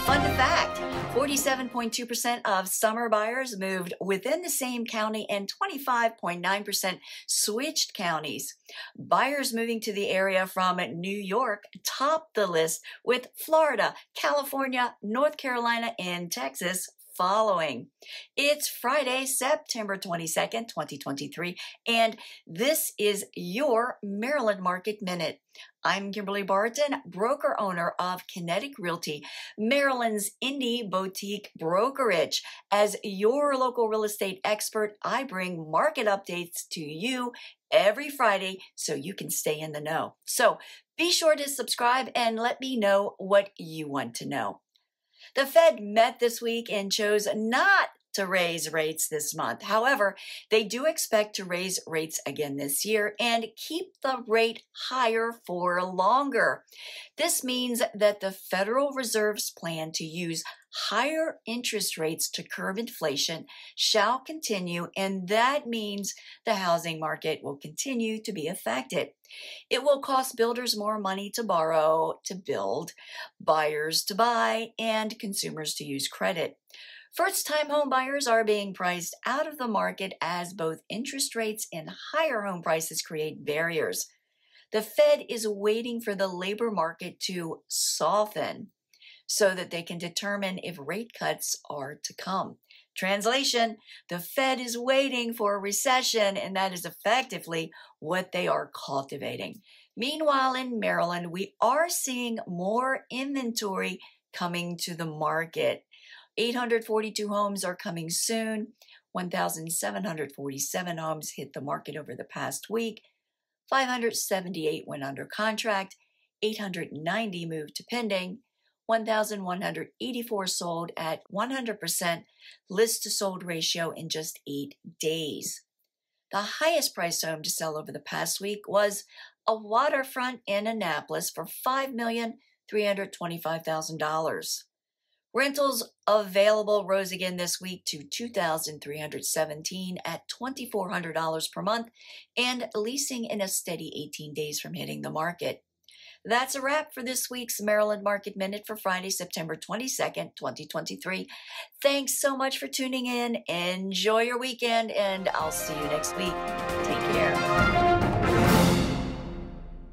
Fun fact, 47.2% of summer buyers moved within the same county and 25.9% switched counties. Buyers moving to the area from New York topped the list, with Florida, California, North Carolina, and Texas following. It's Friday, September 22nd, 2023, and this is your Maryland Market Minute. I'm Kimberly Barton, broker-owner of Kinetic Realty, Maryland's indie boutique brokerage. As your local real estate expert, I bring market updates to you every Friday so you can stay in the know. So be sure to subscribe and let me know what you want to know. The Fed met this week and chose not to raise rates this month. However, they do expect to raise rates again this year and keep the rate higher for longer. This means that the Federal Reserve's plan to use higher interest rates to curb inflation shall continue, and that means the housing market will continue to be affected. It will cost builders more money to borrow, to build, buyers to buy, and consumers to use credit. First-time home buyers are being priced out of the market as both interest rates and higher home prices create barriers. The Fed is waiting for the labor market to soften so that they can determine if rate cuts are to come. Translation, the Fed is waiting for a recession, and that is effectively what they are cultivating. Meanwhile, in Maryland, we are seeing more inventory coming to the market. 842 homes are coming soon. 1,747 homes hit the market over the past week. 578 went under contract. 890 moved to pending. 1,184 sold at 100% list-to-sold ratio in just 8 days. The highest priced home to sell over the past week was a waterfront in Annapolis for $5,325,000. Rentals available rose again this week to $2,317 at $2,400 per month, and leasing in a steady 18 days from hitting the market. That's a wrap for this week's Maryland Market Minute for Friday, September 22nd, 2023. Thanks so much for tuning in. Enjoy your weekend, and I'll see you next week. Take care.